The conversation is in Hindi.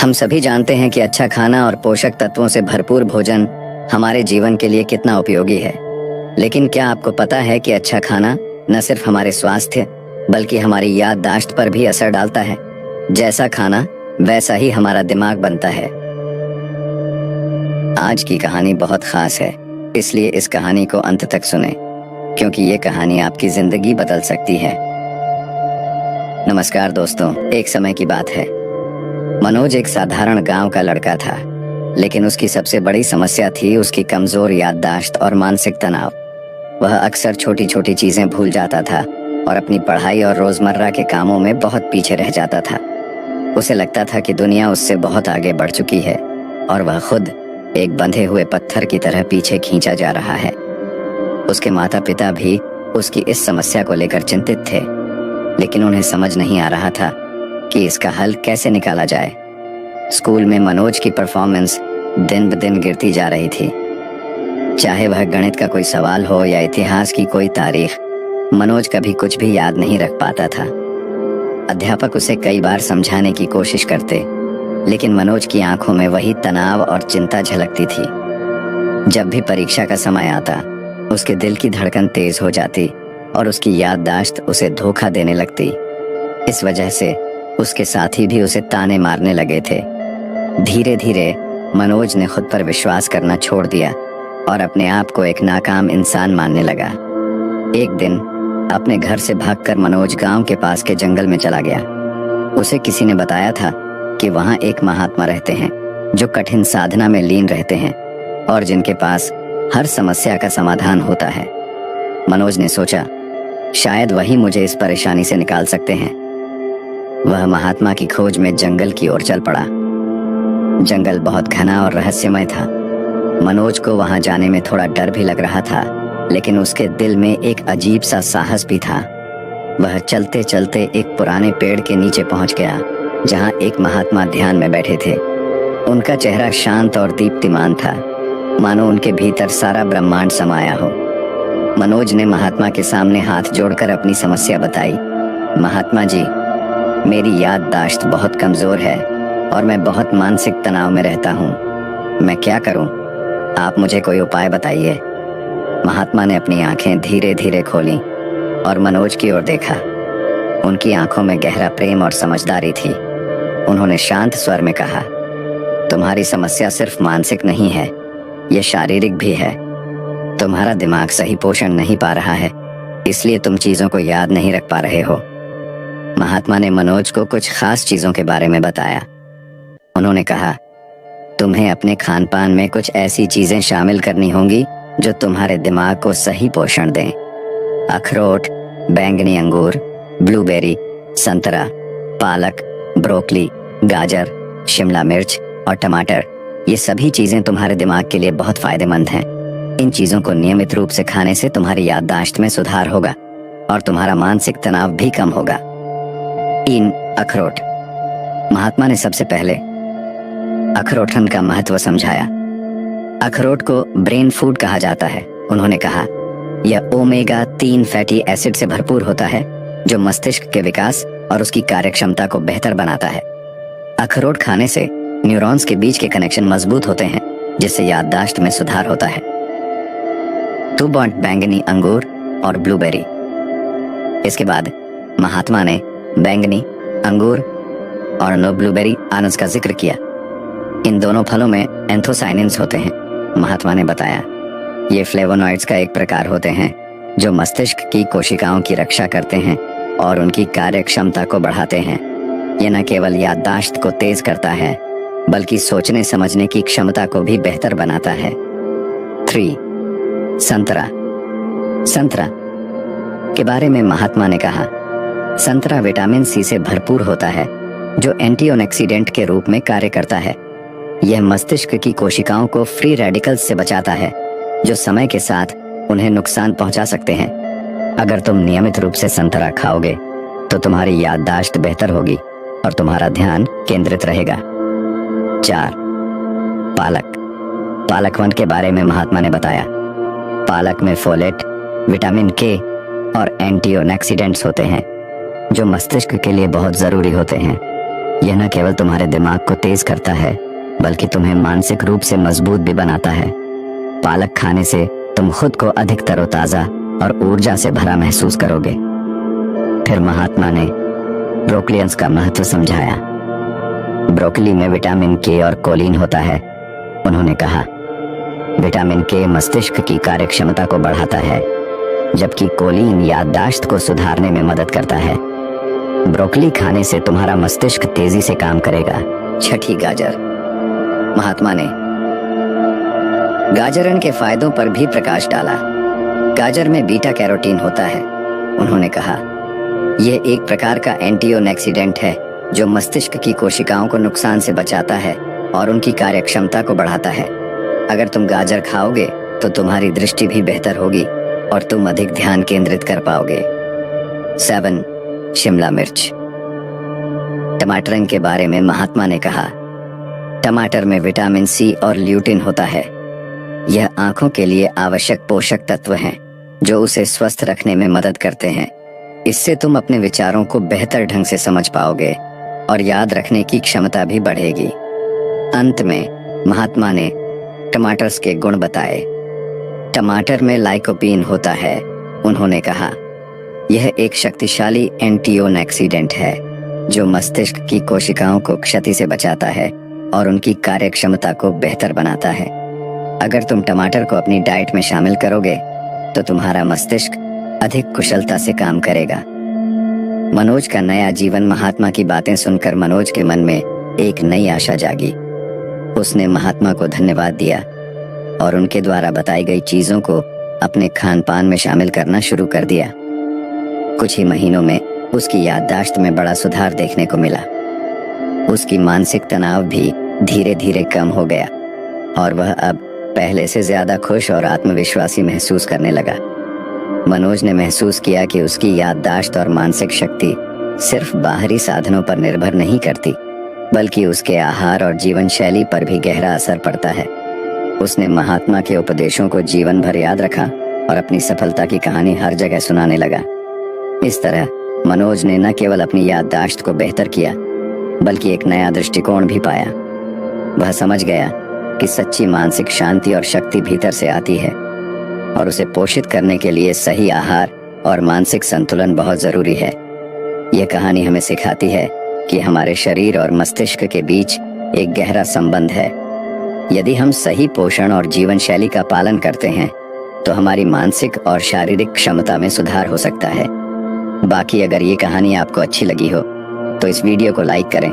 हम सभी जानते हैं कि अच्छा खाना और पोषक तत्वों से भरपूर भोजन हमारे जीवन के लिए कितना उपयोगी है। लेकिन क्या आपको पता है कि अच्छा खाना न सिर्फ हमारे स्वास्थ्य बल्कि हमारी याददाश्त पर भी असर डालता है। जैसा खाना वैसा ही हमारा दिमाग बनता है। आज की कहानी बहुत खास है, इसलिए इस कहानी को अंत तक सुनें, क्योंकि ये कहानी आपकी जिंदगी बदल सकती है। नमस्कार दोस्तों, एक समय की बात है। मनोज एक साधारण गांव का लड़का था, लेकिन उसकी सबसे बड़ी समस्या थी उसकी कमजोर याददाश्त और मानसिक तनाव। वह अक्सर छोटी छोटी चीजें भूल जाता था और अपनी पढ़ाई और रोजमर्रा के कामों में बहुत पीछे रह जाता था। उसे लगता था कि दुनिया उससे बहुत आगे बढ़ चुकी है और वह खुद एक बंधे हुए पत्थर की तरह पीछे खींचा जा रहा है। उसके माता पिता भी उसकी इस समस्या को लेकर चिंतित थे, लेकिन उन्हें समझ नहीं आ रहा था कि इसका हल कैसे निकाला जाए। स्कूल में मनोज की परफॉर्मेंस दिन ब दिन गिरती जा रही थी। चाहे वह गणित का कोई सवाल हो या इतिहास की कोई तारीख, मनोज कभी कुछ भी याद नहीं रख पाता था। अध्यापक उसे कई बार समझाने की कोशिश करते, लेकिन मनोज की आंखों में वही तनाव और चिंता झलकती थी। जब भी परीक्षा का समय आता, उसके दिल की धड़कन तेज हो जाती और उसकी याददाश्त उसे धोखा देने लगती। इस वजह से उसके साथी भी उसे ताने मारने लगे थे। धीरे धीरे मनोज ने खुद पर विश्वास करना छोड़ दिया और अपने आप को एक नाकाम इंसान मानने लगा। एक दिन अपने घर से भागकर मनोज गांव के पास के जंगल में चला गया। उसे किसी ने बताया था कि वहां एक महात्मा रहते हैं जो कठिन साधना में लीन रहते हैं और जिनके पास हर समस्या का समाधान होता है। मनोज ने सोचा, शायद वही मुझे इस परेशानी से निकाल सकते हैं। वह महात्मा की खोज में जंगल की ओर चल पड़ा। जंगल बहुत घना और रहस्यमय था। मनोज को वहां जाने में थोड़ा डर भी लग रहा था, लेकिन उसके दिल में एक अजीब सा साहस भी था। वह चलते चलते एक पुराने पेड़ के नीचे पहुंच गया, जहां एक महात्मा ध्यान में बैठे थे। उनका चेहरा शांत और दीप्तिमान था, मानो उनके भीतर सारा ब्रह्मांड समाया हो। मनोज ने महात्मा के सामने हाथ जोड़कर अपनी समस्या बताई। महात्मा जी, मेरी याददाश्त बहुत कमजोर है और मैं बहुत मानसिक तनाव में रहता हूँ। मैं क्या करूँ? आप मुझे कोई उपाय बताइए। महात्मा ने अपनी आंखें धीरे धीरे खोलीं और मनोज की ओर देखा। उनकी आंखों में गहरा प्रेम और समझदारी थी। उन्होंने शांत स्वर में कहा, तुम्हारी समस्या सिर्फ मानसिक नहीं है, यह शारीरिक भी है। तुम्हारा दिमाग सही पोषण नहीं पा रहा है, इसलिए तुम चीजों को याद नहीं रख पा रहे हो। महात्मा ने मनोज को कुछ खास चीजों के बारे में बताया। उन्होंने कहा, तुम्हें अपने खान पान में कुछ ऐसी चीजें शामिल करनी होंगी जो तुम्हारे दिमाग को सही पोषण दें। अखरोट, बैंगनी अंगूर, ब्लूबेरी, संतरा, पालक, ब्रोकली, गाजर, शिमला मिर्च और टमाटर, ये सभी चीजें तुम्हारे दिमाग के लिए बहुत फायदेमंद हैं। इन चीजों को नियमित रूप से खाने से तुम्हारी याददाश्त में सुधार होगा और तुम्हारा मानसिक तनाव भी कम होगा। 3. अखरोट। महात्मा ने सबसे पहले अखरोटन का महत्व समझाया। अखरोट को ब्रेन फूड कहा जाता है। उन्होंने कहा, यह ओमेगा 3 फैटी एसिड से भरपूर होता है, जो मस्तिष्क के विकास और उसकी कार्यक्षमता को बेहतर बनाता है। अखरोट खाने से न्यूरॉन्स के बीच के कनेक्शन मजबूत होते हैं, जिससे याददाश्त में सुधार होता है। 2 बैंगनी अंगूर और ब्लूबेरी। इसके बाद महात्मा ने बैंगनी अंगूर और नो ब्लूबेरी आनस का जिक्र किया। इन दोनों फलों में एंथोसाइनिन्स होते हैं। महात्मा ने बताया, ये फ्लेवोनॉइड्स का एक प्रकार होते हैं जो मस्तिष्क की कोशिकाओं की रक्षा करते हैं और उनकी कार्यक्षमता को बढ़ाते हैं। यह न केवल याददाश्त को तेज करता है, बल्कि सोचने समझने की क्षमता को भी बेहतर बनाता है। 3. संतरा। संतरा के बारे में महात्मा ने कहा, संतरा विटामिन सी से भरपूर होता है, जो एंटीऑक्सीडेंट के रूप में कार्य करता है। यह मस्तिष्क की कोशिकाओं को फ्री रेडिकल्स से बचाता है, जो समय के साथ उन्हें नुकसान पहुंचा सकते हैं। अगर तुम नियमित रूप से संतरा खाओगे तो तुम्हारी याददाश्त बेहतर होगी और तुम्हारा ध्यान केंद्रित रहेगा। 4. पालक। पालकवन के बारे में महात्मा ने बताया, पालक में फोलेट, विटामिन के और एंटीऑक्सीडेंट्स होते हैं, जो मस्तिष्क के लिए बहुत जरूरी होते हैं। यह न केवल तुम्हारे दिमाग को तेज करता है बल्कि तुम्हें मानसिक रूप से मजबूत भी बनाता है। पालक खाने से तुम खुद को अधिक तरोताजा और ऊर्जा से भरा महसूस करोगे। फिर महात्मा ने ब्रोकलियंस का महत्व समझाया। ब्रोकली में विटामिन के और कोलिन होता है। उन्होंने कहा, विटामिन के मस्तिष्क की कार्यक्षमता को बढ़ाता है, जबकि कोलिन याददाश्त को सुधारने में मदद करता है। ब्रोकली खाने से तुम्हारा मस्तिष्क तेजी से काम करेगा। छठी, गाजर। महात्मा ने गाजरन के फायदों पर भी प्रकाश डाला। गाजर में बीटा कैरोटीन होता है। उन्होंने कहा, यह एक प्रकार का एंटीऑक्सीडेंट है जो मस्तिष्क की कोशिकाओं को नुकसान से बचाता है और उनकी कार्यक्षमता को बढ़ाता है। अगर तुम गाजर खाओगे तो तुम्हारी दृष्टि भी बेहतर होगी और तुम अधिक ध्यान केंद्रित कर पाओगे। 7, शिमला मिर्च। टमाटरन के बारे में महात्मा ने कहा, टमाटर में विटामिन सी और ल्यूटिन होता है। यह आंखों के लिए आवश्यक पोषक तत्व हैं जो उसे स्वस्थ रखने में मदद करते हैं। इससे तुम अपने विचारों को बेहतर ढंग से समझ पाओगे और याद रखने की क्षमता भी बढ़ेगी। अंत में महात्मा ने टमाटर के गुण बताए। टमाटर में लाइकोपीन होता है। उन्होंने कहा, यह एक शक्तिशाली एंटीऑक्सीडेंट है जो मस्तिष्क की कोशिकाओं को क्षति से बचाता है और उनकी कार्यक्षमता को बेहतर बनाता है। अगर तुम टमाटर को अपनी डाइट में शामिल करोगे तो तुम्हारा मस्तिष्क अधिक कुशलता से काम करेगा। मनोज का नया जीवन। महात्मा की बातें सुनकर मनोज के मन में एक नई आशा जागी। उसने महात्मा को धन्यवाद दिया और उनके द्वारा बताई गई चीजों को अपने खान पान में शामिल करना शुरू कर दिया। कुछ ही महीनों में उसकी याददाश्त में बड़ा सुधार देखने को मिला। उसकी मानसिक तनाव भी धीरे धीरे कम हो गया और वह अब पहले से ज्यादा खुश और आत्मविश्वासी महसूस करने लगा। मनोज ने महसूस किया कि उसकी याददाश्त और मानसिक शक्ति सिर्फ बाहरी साधनों पर निर्भर नहीं करती, बल्कि उसके आहार और जीवन शैली पर भी गहरा असर पड़ता है। उसने महात्मा के उपदेशों को जीवन भर याद रखा और अपनी सफलता की कहानी हर जगह सुनाने लगा। इस तरह मनोज ने न केवल अपनी याददाश्त को बेहतर किया, बल्कि एक नया दृष्टिकोण भी पाया। वह समझ गया कि सच्ची मानसिक शांति और शक्ति भीतर से आती है और उसे पोषित करने के लिए सही आहार और मानसिक संतुलन बहुत जरूरी है। यह कहानी हमें सिखाती है कि हमारे शरीर और मस्तिष्क के बीच एक गहरा संबंध है। यदि हम सही पोषण और जीवन शैली का पालन करते हैं तो हमारी मानसिक और शारीरिक क्षमता में सुधार हो सकता है। बाकी अगर ये कहानी आपको अच्छी लगी हो तो इस वीडियो को लाइक करें